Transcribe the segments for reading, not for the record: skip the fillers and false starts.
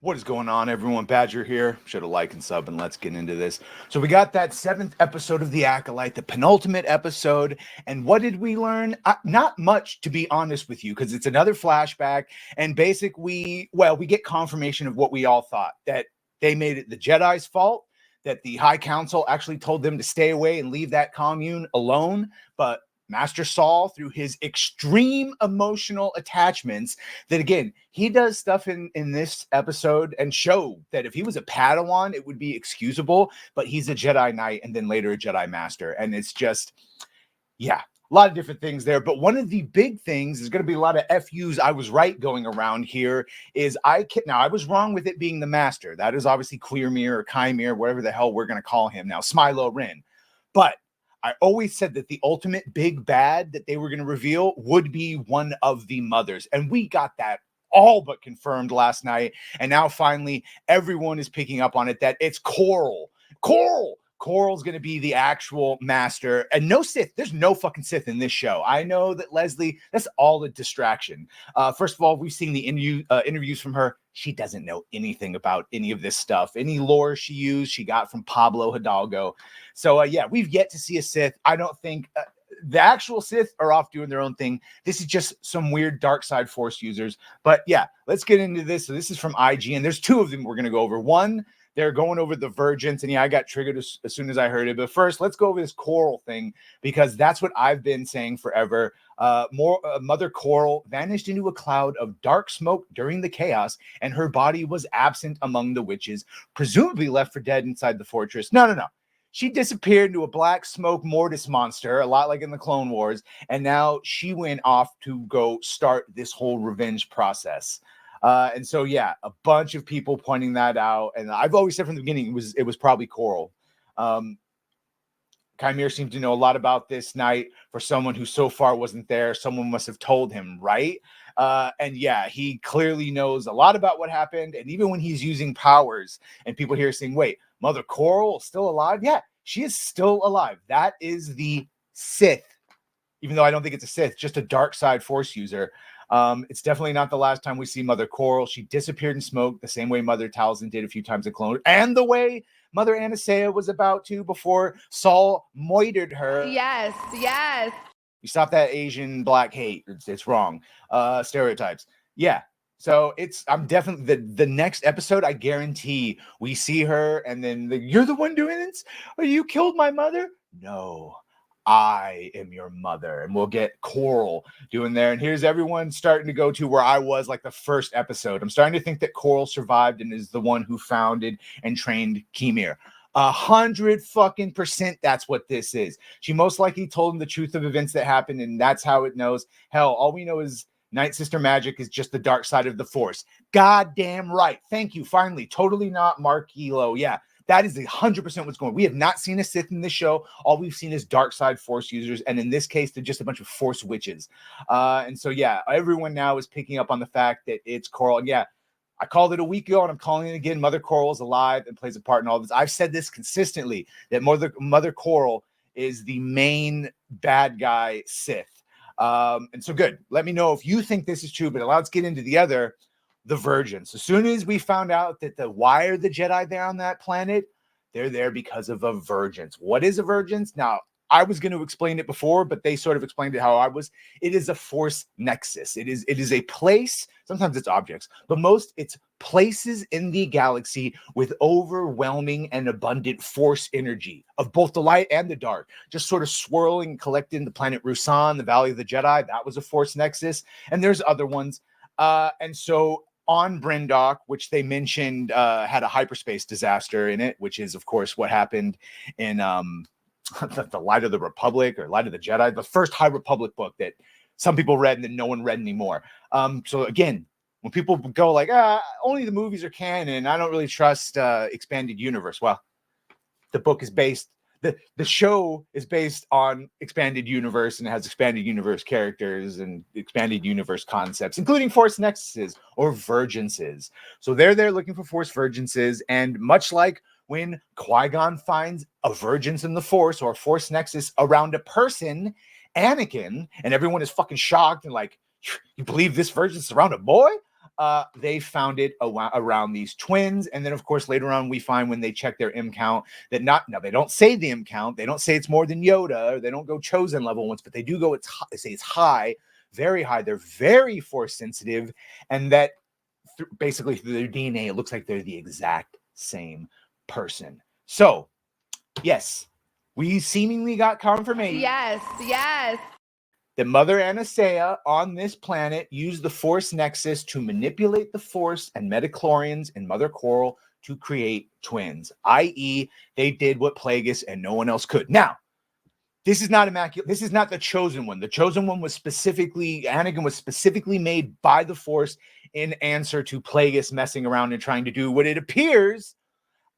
What is going on, everyone? Badger here. Should have liked and sub, and let's get into this. So we got that 7th episode of The Acolyte, the penultimate episode. And what did we learn? Not much, to be honest with you, because it's another flashback. And we get confirmation of what we all thought, that they made it the Jedi's fault, that the High Council actually told them to stay away and leave that commune alone. But Master Saul, through his extreme emotional attachments, that again, he does stuff in this episode and show that if he was a Padawan, it would be excusable, but he's a Jedi Knight and then later a Jedi Master. And it's just, yeah, a lot of different things there. But one of the big things is going to be a lot of FUs. I was right going around here is now I was wrong with it being the Master. That is obviously Clearmere or Chimere, whatever the hell we're going to call him now, Smilo Rin. But I always said that the ultimate big bad that they were going to reveal would be one of the mothers. And we got that all but confirmed last night. And now finally, everyone is picking up on it that it's Coral. Coral's going to be the actual master. And no Sith. There's no fucking Sith in this show. I know that Leslie, that's all a distraction. First of all, we've seen the interviews from her. She doesn't know anything about any of this stuff. Any lore she used, she got from Pablo Hidalgo. So, yeah, we've yet to see a Sith. I don't think the actual Sith are off doing their own thing. This is just some weird dark side Force users. But, yeah, let's get into this. So this is from IG, and there's two of them we're going to go over. One, they're going over the Virgins, and yeah, I got triggered as soon as I heard it. But first, let's go over this Coral thing, because that's what I've been saying forever. Mother Coral vanished into a cloud of dark smoke during the chaos, and her body was absent among the witches, presumably left for dead inside the fortress. No. She disappeared into a black smoke mortis monster, a lot like in the Clone Wars, and now she went off to go start this whole revenge process. And so, yeah, a bunch of people pointing that out. And I've always said from the beginning, it was probably Coral. Chimere seemed to know a lot about this night. For someone who so far wasn't there, someone must have told him, right? And yeah, he clearly knows a lot about what happened. And even when he's using powers and people here saying, wait, Mother Coral is still alive? Yeah, she is still alive. That is the Sith. Even though I don't think it's a Sith, just a dark side Force user. It's definitely not the last time we see Mother Coral. She disappeared in smoke the same way Mother Talzin did a few times in Clone, and the way Mother Anastasia was about to before Saul moitered her. Yes. You stop that Asian black hate. It's wrong. Stereotypes. Yeah. So I'm definitely the next episode. I guarantee we see her, and then you're the one doing this. Or you killed my mother? No. I am your mother. And we'll get Coral doing there. And here's everyone starting to go to where I was like the first episode. I'm starting to think that Coral survived and is the one who founded and trained Chimere. 100% that's what this is. She most likely told him the truth of events that happened, and that's how it knows. Hell, all we know is Night Sister magic is just the dark side of the Force. Goddamn right. Thank you. Finally, totally not Mark Elo. Yeah. That is 100% what's going on. We have not seen a Sith in this show. All we've seen is dark side Force users. And in this case, they're just a bunch of Force witches. And so, yeah, everyone now is picking up on the fact that it's Coral. And yeah, I called it a week ago, and I'm calling it again. Mother Coral is alive and plays a part in all this. I've said this consistently, that Mother Coral is the main bad guy Sith. And so good. Let me know if you think this is true, but let's get into the Virgins. As soon as we found out that why are the Jedi there on that planet, they're there because of a Virgins. What is a Virgins? Now, I was going to explain it before, but they sort of explained it how I was. It is a Force nexus. It is a place. Sometimes it's objects, but most it's places in the galaxy with overwhelming and abundant Force energy of both the light and the dark, just sort of swirling, collecting. The planet Rusan, the Valley of the Jedi, that was a Force nexus, and there's other ones. And so on Brindok, which they mentioned had a hyperspace disaster in it, which is, of course, what happened in the Light of the Republic or Light of the Jedi, the first High Republic book that some people read and then no one read anymore. So again, when people go like, only the movies are canon, I don't really trust expanded universe. Well, the book is based, the show is based on expanded universe, and it has expanded universe characters and expanded universe concepts, including Force nexuses or virginces. So they're there looking for Force virginces, and much like when Qui-Gon finds a virgins in the Force or a Force nexus around a person, Anakin, and everyone is fucking shocked and like, you believe this virgin's around a boy? they found it around these twins. And then, of course, later on, we find when they check their M count that they don't say the M count. They don't say it's more than Yoda. Or they don't go chosen level once, but they do go, they say it's high, very high. They're very force sensitive. And that basically through their DNA, it looks like they're the exact same person. So, yes, we seemingly got confirmation. Yes. That Mother Anastasia on this planet used the Force Nexus to manipulate the Force and midichlorians in Mother Coral to create twins, i.e., they did what Plagueis and no one else could. Now, this is not immaculate. This is not the Chosen One. The Chosen One was Anakin was specifically made by the Force in answer to Plagueis messing around and trying to do what it appears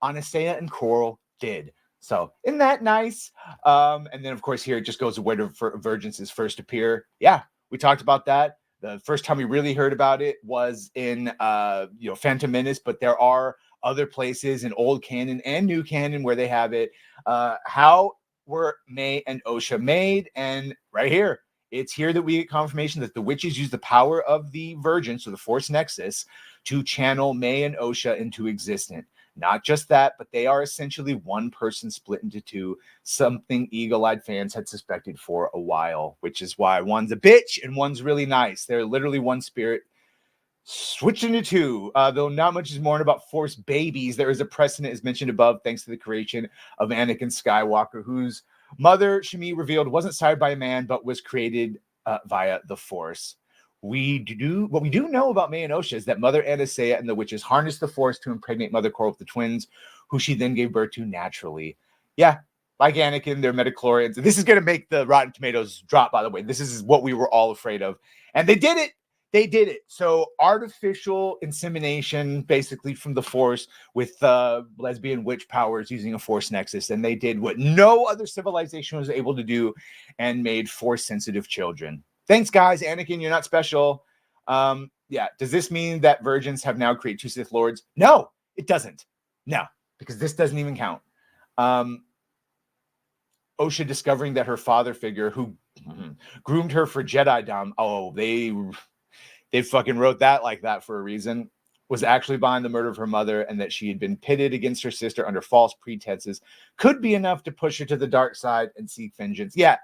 Anastasia and Coral did. So isn't that nice? And then, of course, here it just goes to where the Virgins first appear. Yeah, we talked about that. The first time we really heard about it was in Phantom Menace, but there are other places in old canon and new canon where they have it. How were May and Osha made? And right here, it's here that we get confirmation that the witches use the power of the Virgin, so the Force Nexus, to channel May and Osha into existence. Not just that, but they are essentially one person split into two, something eagle-eyed fans had suspected for a while, which is why one's a bitch and one's really nice. They're literally one spirit switched into two. Though not much is mourned about Force babies, there is a precedent, as mentioned above, thanks to the creation of Anakin Skywalker, whose mother, Shmi revealed, wasn't sired by a man, but was created via the Force. What we do know about May and Osha is that Mother Anastasia and the witches harnessed the Force to impregnate Mother Coral with the twins, who she then gave birth to naturally. Yeah, like Anakin, they're midichlorians. This is going to make the Rotten Tomatoes drop, by the way. This is what we were all afraid of. And they did it. They did it. So artificial insemination, basically from the Force, with lesbian witch powers using a Force Nexus. And they did what no other civilization was able to do and made Force-sensitive children. Thanks, guys. Anakin, you're not special. Yeah. Does this mean that virgins have now created two Sith Lords? No, it doesn't. No, because this doesn't even count. Osha discovering that her father figure, who groomed her for Jedi-dom, they fucking wrote that like that for a reason, was actually behind the murder of her mother, and that she had been pitted against her sister under false pretenses, could be enough to push her to the dark side and seek vengeance. Yeah.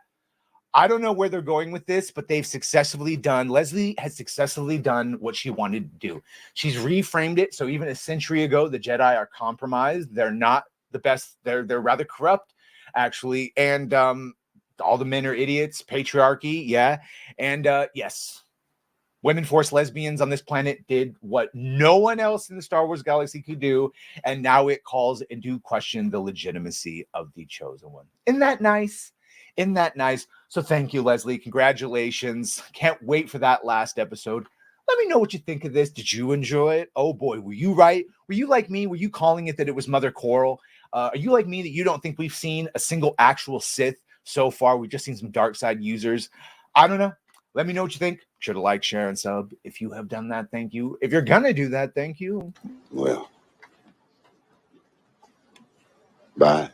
I don't know where they're going with this, but Leslie has successfully done what she wanted to do. She's reframed it. So even a century ago, the Jedi are compromised. They're not the best. They're rather corrupt, actually. And all the men are idiots, patriarchy. Yeah. And yes, women Force lesbians on this planet did what no one else in the Star Wars galaxy could do. And now it calls into question the legitimacy of the Chosen One. Isn't that nice? Isn't that nice? So thank you, Leslie. Congratulations. Can't wait for that last episode. Let me know what you think of this. Did you enjoy it? Oh boy, were you right? Were you like me? Were you calling it that it was Mother Coral? Are you like me that you don't think we've seen a single actual Sith so far? We've just seen some dark side users. I don't know. Let me know what you think. Be sure to like, share, and sub. If you have done that, thank you. If you're gonna do that, thank you. Well, bye.